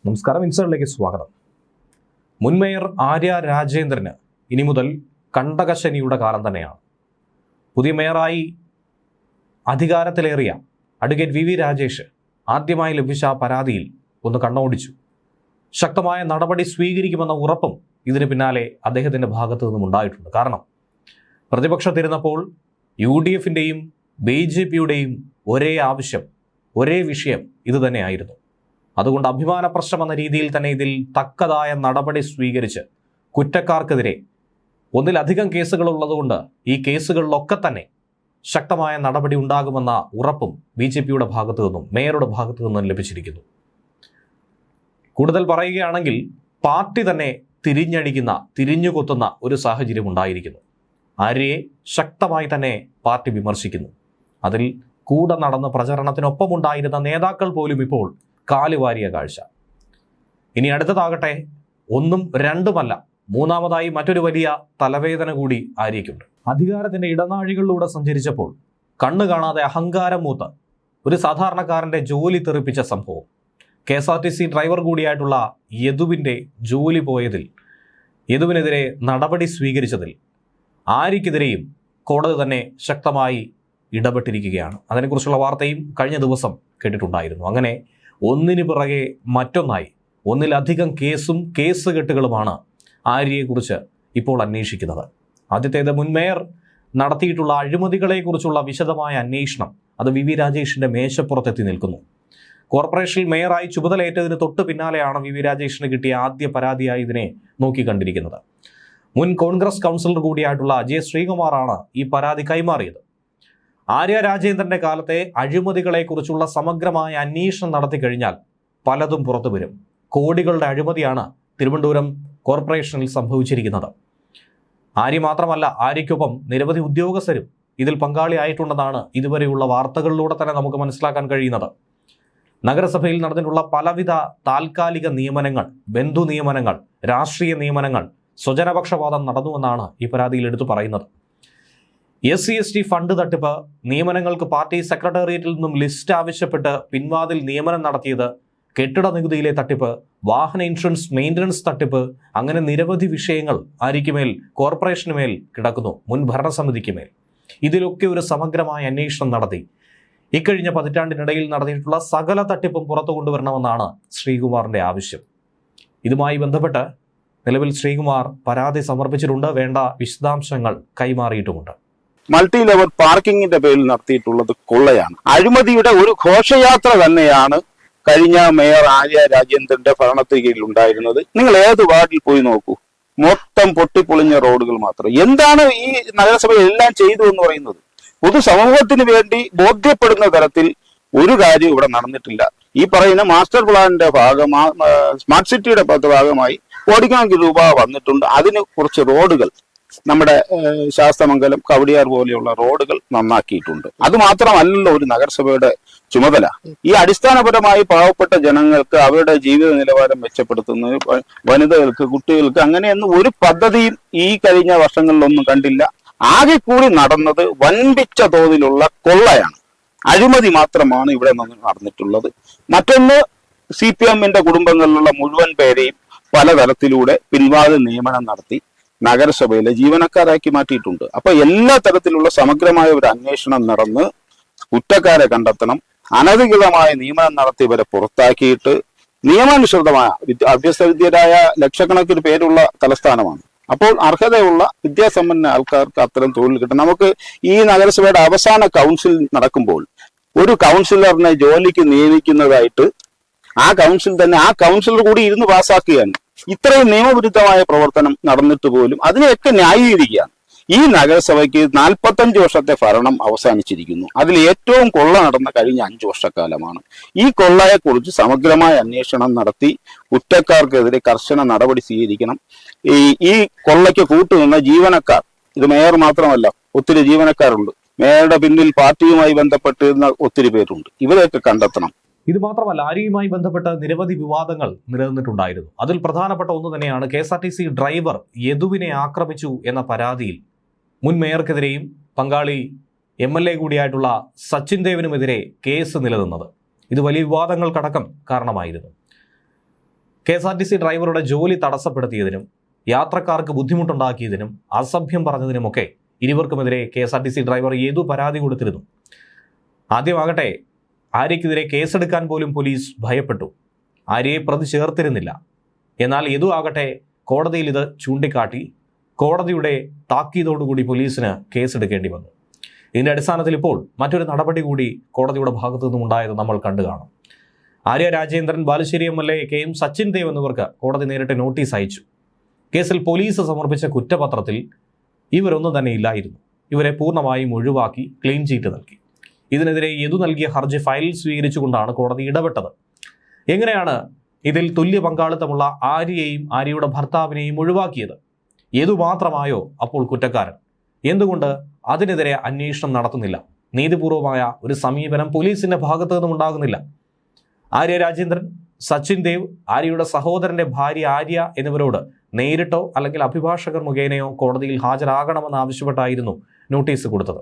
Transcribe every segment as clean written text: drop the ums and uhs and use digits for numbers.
നമസ്കാരം, ഇൻസൈഡിലേക്ക് സ്വാഗതം. മുൻ മേയർ ആര്യ രാജേന്ദ്രന് ഇനി മുതൽ കണ്ടകശനിയുടെ കാലം തന്നെയാണ്. പുതിയ മേയറായി അധികാരത്തിലേറിയ അഡ്വക്കേറ്റ് വി രാജേഷ് ആദ്യമായി ലഭിച്ച പരാതിയിൽ ഒന്ന് കണ്ണോടിച്ചു. ശക്തമായ നടപടി സ്വീകരിക്കുമെന്ന ഉറപ്പും ഇതിന് പിന്നാലെ അദ്ദേഹത്തിൻ്റെ ഭാഗത്തു നിന്നും ഉണ്ടായിട്ടുണ്ട്. കാരണം പ്രതിപക്ഷത്തിരുന്നപ്പോൾ UDFിൻ്റെയും BJPയുടെയും ഒരേ ആവശ്യം, ഒരേ വിഷയം ഇതുതന്നെയായിരുന്നു. അതുകൊണ്ട് അഭിമാന പ്രശ്നം എന്ന രീതിയിൽ തന്നെ ഇതിൽ തക്കതായ നടപടി സ്വീകരിച്ച് കുറ്റക്കാർക്കെതിരെ ഒന്നിലധികം കേസുകൾ ഉള്ളതുകൊണ്ട് ഈ കേസുകളിലൊക്കെ തന്നെ ശക്തമായ നടപടി ഉണ്ടാകുമെന്ന ഉറപ്പും BJPയുടെ ഭാഗത്തു നിന്നും മേയറുടെ ഭാഗത്തു നിന്നും ലഭിച്ചിരിക്കുന്നു. കൂടുതൽ പറയുകയാണെങ്കിൽ പാർട്ടി തന്നെ തിരിഞ്ഞുകൊത്തുന്ന ഒരു സാഹചര്യം ഉണ്ടായിരിക്കുന്നു. ആര്യയെ ശക്തമായി തന്നെ പാർട്ടി വിമർശിക്കുന്നു. അതിൽ കൂടെ നടന്ന് പ്രചരണത്തിനൊപ്പമുണ്ടായിരുന്ന നേതാക്കൾ പോലും ഇപ്പോൾ കാലുവാരിയ കാഴ്ച. ഇനി അടുത്തതാകട്ടെ ഒന്നും രണ്ടുമല്ല, മൂന്നാമതായി മറ്റൊരു വലിയ തലവേദന കൂടി ആര്യയ്ക്കുണ്ട്. അധികാരത്തിന്റെ ഇടനാഴികളിലൂടെ സഞ്ചരിച്ചപ്പോൾ കണ്ണു കാണാതെ അഹങ്കാരം മൂത്ത് ഒരു സാധാരണക്കാരന്റെ ജോലി തെറിപ്പിച്ച സംഭവം. KSRTC ഡ്രൈവർ കൂടിയായിട്ടുള്ള യദുവിൻ്റെ ജോലി പോയതിൽ, യദുവിനെതിരെ നടപടി സ്വീകരിച്ചതിൽ ആര്യയ്ക്കെതിരെയും കോടതി തന്നെ ശക്തമായി ഇടപെട്ടിരിക്കുകയാണ്. അതിനെക്കുറിച്ചുള്ള വാർത്തയും കഴിഞ്ഞ ദിവസം കേട്ടിട്ടുണ്ടായിരുന്നു. അങ്ങനെ ഒന്നിനു പിറകെ മറ്റൊന്നായി ഒന്നിലധികം കേസുകെട്ടുകളുമാണ് ആര്യയെക്കുറിച്ച് ഇപ്പോൾ അന്വേഷിക്കുന്നത്. ആദ്യത്തേത് മുൻ മേയർ നടത്തിയിട്ടുള്ള അഴിമതികളെക്കുറിച്ചുള്ള വിശദമായ അന്വേഷണം. അത് വി രാജേഷിന്റെ മേശപ്പുറത്തെത്തി നിൽക്കുന്നു. കോർപ്പറേഷനിൽ മേയറായി ചുമതലയേറ്റതിന് തൊട്ട് പിന്നാലെയാണ് വി രാജേഷിന് കിട്ടിയ ആദ്യ പരാതിയായി ഇതിനെ നോക്കിക്കണ്ടിരിക്കുന്നത്. മുൻ കോൺഗ്രസ് കൗൺസിലർ കൂടിയായിട്ടുള്ള അജയ് ശ്രീകുമാറാണ് ഈ പരാതി കൈമാറിയത്. ആര്യ രാജേന്ദ്രന്റെ കാലത്തെ അഴിമതികളെക്കുറിച്ചുള്ള സമഗ്രമായ അന്വേഷണം നടത്തി കഴിഞ്ഞാൽ പലതും പുറത്തു വരും. കോടികളുടെ അഴിമതിയാണ് തിരുവനന്തപുരം കോർപ്പറേഷനിൽ സംഭവിച്ചിരിക്കുന്നത്. ആര്യ മാത്രമല്ല, ആര്യയ്ക്കൊപ്പം നിരവധി ഉദ്യോഗസ്ഥരും ഇതിൽ പങ്കാളിയായിട്ടുണ്ടെന്നാണ് ഇതുവരെയുള്ള വാർത്തകളിലൂടെ തന്നെ നമുക്ക് മനസ്സിലാക്കാൻ കഴിയുന്നത്. നഗരസഭയിൽ നടന്നിട്ടുള്ള പലവിധ താൽക്കാലിക നിയമനങ്ങൾ, ബന്ധു നിയമനങ്ങൾ, രാഷ്ട്രീയ നിയമനങ്ങൾ, സ്വജനപക്ഷപാതം നടന്നുവെന്നാണ് ഈ പരാതിയിൽ എടുത്തു പറയുന്നത്. SC/ST ഫണ്ട് തട്ടിപ്പ്, നിയമനങ്ങൾക്ക് പാർട്ടി സെക്രട്ടേറിയറ്റിൽ നിന്നും ലിസ്റ്റ് ആവശ്യപ്പെട്ട് പിൻവാതിൽ നിയമനം നടത്തിയത്, കെട്ടിട നികുതിയിലെ തട്ടിപ്പ്, വാഹന ഇൻഷുറൻസ് മെയിൻ്റനൻസ് തട്ടിപ്പ്, അങ്ങനെ നിരവധി വിഷയങ്ങൾ ആര്യയ്ക്കുമേൽ, കോർപ്പറേഷന് മേൽ കിടക്കുന്നു, മുൻ ഭരണസമിതിക്ക് മേൽ. ഇതിലൊക്കെ ഒരു സമഗ്രമായ അന്വേഷണം നടത്തി ഇക്കഴിഞ്ഞ പതിറ്റാണ്ടിനിടയിൽ നടത്തിയിട്ടുള്ള സകല തട്ടിപ്പും പുറത്തു കൊണ്ടുവരണമെന്നാണ് ശ്രീകുമാറിന്റെ ആവശ്യം. ഇതുമായി ബന്ധപ്പെട്ട് നിലവിൽ ശ്രീകുമാർ പരാതി സമർപ്പിച്ചിട്ടുണ്ട്. വേണ്ട വിശദാംശങ്ങൾ കൈമാറിയിട്ടുമുണ്ട്. മൾട്ടി ലെവൽ പാർക്കിങ്ങിന്റെ പേരിൽ നടത്തിയിട്ടുള്ളത് കൊള്ളയാണ്. അഴിമതിയുടെ ഒരു ഘോഷയാത്ര തന്നെയാണ് കഴിഞ്ഞ മേയർ ആര്യ രാജേന്ദ്രന്റെ ഭരണത്തിന് കീഴിൽ ഉണ്ടായിരുന്നത്. നിങ്ങൾ ഏത് വാർഡിൽ പോയി നോക്കൂ, മൊത്തം പൊട്ടിപ്പൊളിഞ്ഞ റോഡുകൾ മാത്രം. എന്താണ് ഈ നഗരസഭ എല്ലാം ചെയ്തു എന്ന് പറയുന്നത്? പൊതുസമൂഹത്തിന് വേണ്ടി ബോധ്യപ്പെടുന്ന തരത്തിൽ ഒരു കാര്യം ഇവിടെ നടന്നിട്ടില്ല. ഈ പറയുന്ന മാസ്റ്റർ പ്ലാനിന്റെ സ്മാർട്ട് സിറ്റിയുടെ ഭാഗമായി കോടിക്കണക്കിന് രൂപ വന്നിട്ടുണ്ട്. അതിന് കുറച്ച് റോഡുകൾ, നമ്മുടെ ശാസ്തമംഗലം, കവടിയാർ പോലെയുള്ള റോഡുകൾ നന്നാക്കിയിട്ടുണ്ട്. അത് മാത്രമല്ലല്ലോ ഒരു നഗരസഭയുടെ ചുമതല. ഈ അടിസ്ഥാനപരമായി പാവപ്പെട്ട ജനങ്ങൾക്ക് അവരുടെ ജീവിത നിലവാരം മെച്ചപ്പെടുത്തുന്നത്, വനിതകൾക്ക്, കുട്ടികൾക്ക്, അങ്ങനെയൊന്നും ഒരു പദ്ധതിയും ഈ കഴിഞ്ഞ വർഷങ്ങളിലൊന്നും കണ്ടില്ല. ആകെ കൂടി നടന്നത് വൻപിച്ച തോതിലുള്ള കൊള്ളയാണ്, അഴിമതി മാത്രമാണ് ഇവിടെ നിന്ന് നടന്നിട്ടുള്ളത്. മറ്റൊന്ന്, CPMന്റെ കുടുംബങ്ങളിലുള്ള മുഴുവൻ പേരെയും പലതരത്തിലൂടെ പിൻവാതിൽ നിയമനം നടത്തി നഗരസഭയിലെ ജീവനക്കാരാക്കി മാറ്റിയിട്ടുണ്ട്. അപ്പൊ എല്ലാ തരത്തിലുള്ള സമഗ്രമായ ഒരു അന്വേഷണം നടന്ന് കുറ്റക്കാരെ കണ്ടെത്തണം. അനധികൃതമായ നിയമനം നടത്തിയവരെ പുറത്താക്കിയിട്ട് നിയമാനുസൃതമായ അഭ്യസ്തവിദ്യരായ ലക്ഷക്കണക്കിന് പേരുള്ള തലസ്ഥാനമാണ്. അപ്പോൾ അർഹതയുള്ള വിദ്യാസമ്പന്ന ആൾക്കാർക്ക് അത്തരം തൊഴിൽ കിട്ടണം. നമുക്ക് ഈ നഗരസഭയുടെ അവസാന കൗൺസിൽ നടക്കുമ്പോൾ ഒരു കൗൺസിലറിനെ ജോലിക്ക് നിയമിക്കുന്നതായിട്ട് ആ കൗൺസിലർ കൂടി ഇരുന്ന് പാസ്സാക്കുകയാണ്. ഇത്രയും നിയമവിരുദ്ധമായ പ്രവർത്തനം നടന്നിട്ട് പോലും അതിനെയൊക്കെ ന്യായീകരിക്കുകയാണ്. ഈ നഗരസഭയ്ക്ക് 45 വർഷത്തെ ഭരണം അവസാനിച്ചിരിക്കുന്നു. അതിൽ ഏറ്റവും കൊള്ള നടന്ന കഴിഞ്ഞ 5 വർഷക്കാലമാണ്. ഈ കൊള്ളയെക്കുറിച്ച് സമഗ്രമായ അന്വേഷണം നടത്തി കുറ്റക്കാർക്കെതിരെ കർശന നടപടി സ്വീകരിക്കണം. ഈ കൊള്ളയ്ക്ക് കൂട്ടുനിന്ന ജീവനക്കാർ, ഇത് മേയർ മാത്രമല്ല, ഒത്തിരി ജീവനക്കാരുണ്ട്. മേയറുടെ പിന്നിൽ പാർട്ടിയുമായി ബന്ധപ്പെട്ടിരുന്ന ഒത്തിരി പേരുണ്ട്. ഇവരെയൊക്കെ കണ്ടെത്തണം. ഇത് മാത്രമല്ല, ആര്യയുമായി ബന്ധപ്പെട്ട് നിരവധി വിവാദങ്ങൾ നിലനിന്നിട്ടുണ്ടായിരുന്നു. അതിൽ പ്രധാനപ്പെട്ട ഒന്ന് തന്നെയാണ് KSRTC ഡ്രൈവർ യദുവിനെ ആക്രമിച്ചു എന്ന പരാതിയിൽ മുൻ മേയർക്കെതിരെയും പങ്കാളി MLA കൂടിയായിട്ടുള്ള സച്ചിൻ ദേവിനുമെതിരെ കേസ് നിലനിന്നത്. ഇത് വലിയ വിവാദങ്ങൾക്കടക്കം കാരണമായിരുന്നു. KSRTC ഡ്രൈവറുടെ ജോലി തടസ്സപ്പെടുത്തിയതിനും യാത്രക്കാർക്ക് ബുദ്ധിമുട്ടുണ്ടാക്കിയതിനും അസഭ്യം പറഞ്ഞതിനുമൊക്കെ ഇരുവർക്കുമെതിരെ KSRTC ഡ്രൈവർ യദു പരാതി കൊടുത്തിരുന്നു. ആദ്യമാകട്ടെ ആര്യയ്ക്കെതിരെ കേസെടുക്കാൻ പോലും പോലീസ് ഭയപ്പെട്ടു. ആര്യയെ പ്രതി ചേർത്തിരുന്നില്ല. എന്നാൽ യദു ആകട്ടെ കോടതിയിൽ ഇത് ചൂണ്ടിക്കാട്ടി കോടതിയുടെ താക്കീതോടുകൂടി പോലീസിന് കേസെടുക്കേണ്ടി വന്നു. ഇതിന്റെ അടിസ്ഥാനത്തിൽ ഇപ്പോൾ മറ്റൊരു നടപടി കൂടി കോടതിയുടെ ഭാഗത്തു നിന്നും ഉണ്ടായത് നമ്മൾ കണ്ടു കാണും. ആര്യ രാജേന്ദ്രൻ, ബാലുശ്ശേരി MLA KM സച്ചിൻ ദേവ് എന്നിവർക്ക് കോടതി നേരിട്ട് നോട്ടീസ് അയച്ചു. കേസിൽ പോലീസ് സമർപ്പിച്ച കുറ്റപത്രത്തിൽ ഇവരൊന്നും തന്നെ ഇല്ലായിരുന്നു. ഇവരെ പൂർണ്ണമായും ഒഴിവാക്കി ക്ലീൻ ചീറ്റ് നൽകി. ഇതിനെതിരെ യദു നൽകിയ ഹർജി ഫയലിൽ സ്വീകരിച്ചുകൊണ്ടാണ് കോടതി ഇടപെട്ടത്. എങ്ങനെയാണ് ഇതിൽ തുല്യ പങ്കാളിത്തമുള്ള ആര്യയെയും ആര്യയുടെ ഭർത്താവിനെയും ഒഴിവാക്കിയത്? യദു മാത്രമായോ അപ്പോൾ കുറ്റക്കാരൻ? എന്തുകൊണ്ട് അതിനെതിരെ അന്വേഷണം നടത്തുന്നില്ല? നീതിപൂർവമായ ഒരു സമീപനം പോലീസിന്റെ ഭാഗത്തു നിന്നും ഉണ്ടാകുന്നില്ല. ആര്യ രാജേന്ദ്രൻ, സച്ചിൻ ദേവ്, ആര്യയുടെ സഹോദരന്റെ ഭാര്യ ആര്യ എന്നിവരോട് നേരിട്ടോ അല്ലെങ്കിൽ അഭിഭാഷകർ മുഖേനയോ കോടതിയിൽ ഹാജരാകണമെന്ന് ആവശ്യപ്പെട്ടായിരുന്നു നോട്ടീസ് കൊടുത്തത്.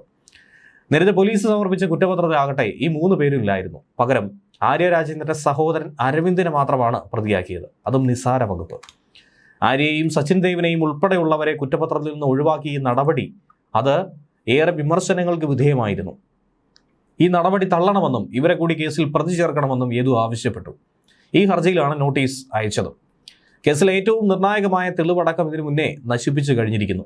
നേരത്തെ പോലീസ് സമർപ്പിച്ച കുറ്റപത്രത്തിലാകട്ടെ ഈ 3 പേരും ഇല്ലായിരുന്നു. പകരം ആര്യ രാജേന്ദ്രന്റെ സഹോദരൻ അരവിന്ദിനെ മാത്രമാണ് പ്രതിയാക്കിയത്. അതും നിസ്സാര വകുപ്പ്. ആര്യയെയും സച്ചിൻ ദേവിനെയും ഉൾപ്പെടെയുള്ളവരെ കുറ്റപത്രത്തിൽ നിന്ന് ഒഴിവാക്കിയ നടപടി അത് ഏറെ വിമർശനങ്ങൾക്ക് വിധേയമായിരുന്നു. ഈ നടപടി തള്ളണമെന്നും ഇവരെ കൂടി കേസിൽ പ്രതി ചേർക്കണമെന്നും യദു ആവശ്യപ്പെട്ടു. ഈ ഹർജിയിലാണ് നോട്ടീസ് അയച്ചത്. കേസിലെ ഏറ്റവും നിർണായകമായ തെളിവടക്കം ഇതിനു മുന്നേ നശിപ്പിച്ചു കഴിഞ്ഞിരിക്കുന്നു.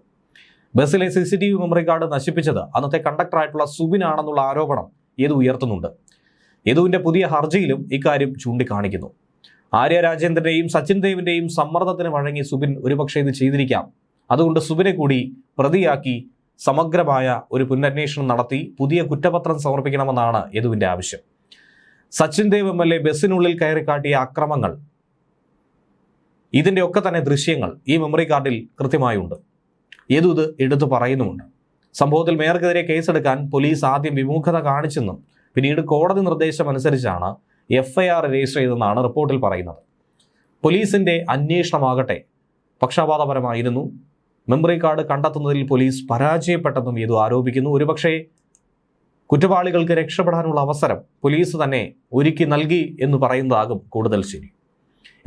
ബസ്സിലെ CCTV മെമ്മറി കാർഡ് നശിപ്പിച്ചത് അന്നത്തെ കണ്ടക്ടറായിട്ടുള്ള സുബിനാണെന്നുള്ള ആരോപണം യദു ഉയർത്തുന്നുണ്ട്. യദുവിന്റെ പുതിയ ഹർജിയിലും ഇക്കാര്യം ചൂണ്ടിക്കാണിക്കുന്നു. ആര്യ രാജേന്ദ്രന്റെയും സച്ചിൻ ദേവിന്റെയും സമ്മർദ്ദത്തിന് വഴങ്ങി സുബിൻ ഒരുപക്ഷെ ഇത് ചെയ്തിരിക്കാം. അതുകൊണ്ട് സുബിനെ കൂടി പ്രതിയാക്കി സമഗ്രമായ ഒരു പുനരന്വേഷണം നടത്തി പുതിയ കുറ്റപത്രം സമർപ്പിക്കണമെന്നാണ് യദുവിന്റെ ആവശ്യം. സച്ചിൻ ദേവ് MLA ബസ്സിനുള്ളിൽ കയറി കാട്ടിയ അക്രമങ്ങൾ, ഇതിന്റെ ഒക്കെ തന്നെ ദൃശ്യങ്ങൾ ഈ മെമ്മറി കാർഡിൽ കൃത്യമായുണ്ട്. യദു ഇത് എടുത്തു പറയുന്നുമുണ്ട്. സംഭവത്തിൽ മേയർക്കെതിരെ കേസെടുക്കാൻ പോലീസ് ആദ്യം വിമുഖത കാണിച്ചെന്നും പിന്നീട് കോടതി നിർദ്ദേശം അനുസരിച്ചാണ് FIR രജിസ്റ്റർ ചെയ്തെന്നാണ് റിപ്പോർട്ടിൽ പറയുന്നത്. പോലീസിന്റെ അന്വേഷണമാകട്ടെ പക്ഷപാതപരമായിരുന്നു. മെമ്മറി കാർഡ് കണ്ടെത്തുന്നതിൽ പോലീസ് പരാജയപ്പെട്ടെന്നും യദു ആരോപിക്കുന്നു. ഒരുപക്ഷെ കുറ്റവാളികൾക്ക് രക്ഷപ്പെടാനുള്ള അവസരം പോലീസ് തന്നെ ഒരുക്കി നൽകി എന്ന് പറയുന്നതാകും കൂടുതൽ ശരി.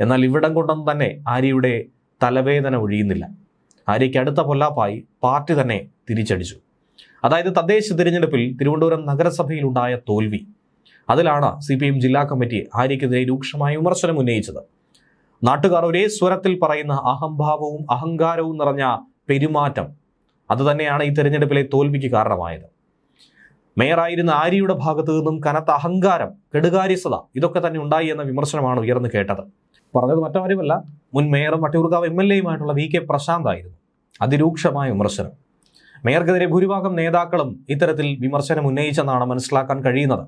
എന്നാൽ ഇവിടം കൊണ്ടൊന്നും തന്നെ ആര്യയുടെ തലവേദന ഒഴിയുന്നില്ല. ആര്യയ്ക്ക് അടുത്ത പൊല്ലാപ്പായി പാർട്ടി തന്നെ തിരിച്ചടിച്ചു. അതായത് തദ്ദേശ തിരഞ്ഞെടുപ്പിൽ തിരുവനന്തപുരം നഗരസഭയിലുണ്ടായ തോൽവി. അതിലാണ് CPM ജില്ലാ കമ്മിറ്റി ആര്യയ്ക്കെതിരെ രൂക്ഷമായ വിമർശനം ഉന്നയിച്ചത്. നാട്ടുകാർ ഒരേ സ്വരത്തിൽ പറയുന്ന അഹംഭാവവും അഹങ്കാരവും നിറഞ്ഞ പെരുമാറ്റം അതുതന്നെയാണ് ഈ തെരഞ്ഞെടുപ്പിലെ തോൽവിക്ക് കാരണമായത്. മേയറായിരുന്ന ആര്യയുടെ ഭാഗത്തു നിന്നും കനത്ത അഹങ്കാരം, കെടുകാര്യസ്ഥത ഇതൊക്കെ തന്നെ ഉണ്ടായി എന്ന വിമർശനമാണ് ഉയർന്നു കേട്ടത്. പറഞ്ഞത് മറ്റാരുമല്ല, മുൻ മേയറും വട്ടിയൂർക്കാവ് MLA-യുമായിട്ടുള്ള VK പ്രശാന്ത് ആയിരുന്നു. അതിരൂക്ഷമായ വിമർശനം. മേയർക്കെതിരെ ഭൂരിഭാഗം നേതാക്കളും ഇത്തരത്തിൽ വിമർശനം ഉന്നയിച്ചെന്നാണ് മനസ്സിലാക്കാൻ കഴിയുന്നത്.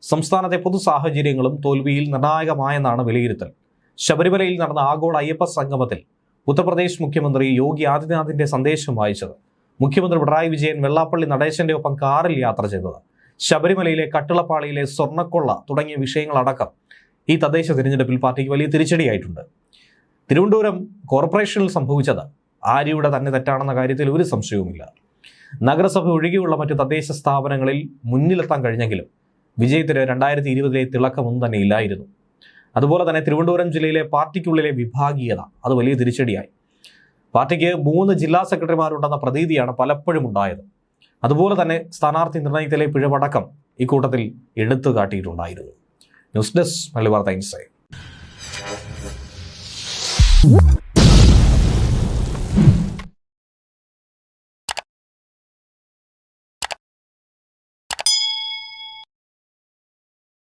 സംസ്ഥാനത്തെ പൊതു സാഹചര്യങ്ങളും തോൽവിയിൽ നിർണായകമായെന്നാണ് വിലയിരുത്തൽ. ശബരിമലയിൽ നടന്ന ആഗോള അയ്യപ്പ സംഗമത്തിൽ ഉത്തർപ്രദേശ് മുഖ്യമന്ത്രി യോഗി ആദിത്യനാഥിന്റെ സന്ദേശം വായിച്ചത്, മുഖ്യമന്ത്രി പിണറായി വിജയൻ വെള്ളാപ്പള്ളി നടേശന്റെ ഒപ്പം കാറിൽ യാത്ര ചെയ്തത്, ശബരിമലയിലെ കട്ടിളപ്പാളിയിലെ സ്വർണ്ണക്കൊള്ള തുടങ്ങിയ വിഷയങ്ങളടക്കം ഈ തദ്ദേശ തിരഞ്ഞെടുപ്പിൽ പാർട്ടിക്ക് വലിയ തിരിച്ചടിയായിട്ടുണ്ട്. തിരുവനന്തപുരം കോർപ്പറേഷനിൽ സംഭവിച്ചത് ആര്യയുടെ തന്നെ തെറ്റാണെന്ന കാര്യത്തിൽ ഒരു സംശയവുമില്ല. നഗരസഭ ഒഴികെയുള്ള മറ്റു തദ്ദേശ സ്ഥാപനങ്ങളിൽ മുന്നിലെത്താൻ കഴിഞ്ഞെങ്കിലും വിജയത്തിന് 2020 തിളക്കമൊന്നും തന്നെ ഇല്ലായിരുന്നു. അതുപോലെ തന്നെ തിരുവനന്തപുരം ജില്ലയിലെ പാർട്ടിക്കുള്ളിലെ വിഭാഗീയത അത് വലിയ തിരിച്ചടിയായി. പാർട്ടിക്ക് 3 ജില്ലാ സെക്രട്ടറിമാരുണ്ടെന്ന പ്രതീതിയാണ് പലപ്പോഴും ഉണ്ടായത്. അതുപോലെ തന്നെ സ്ഥാനാർത്ഥി നിർണയത്തിലെ പിഴവടക്കം ഇക്കൂട്ടത്തിൽ എടുത്തു കാട്ടിയിട്ടുണ്ടായിരുന്നു. ന്യൂസ് ഡെസ്ക് മലയാളി വാർത്ത ഇൻസൈഡ്.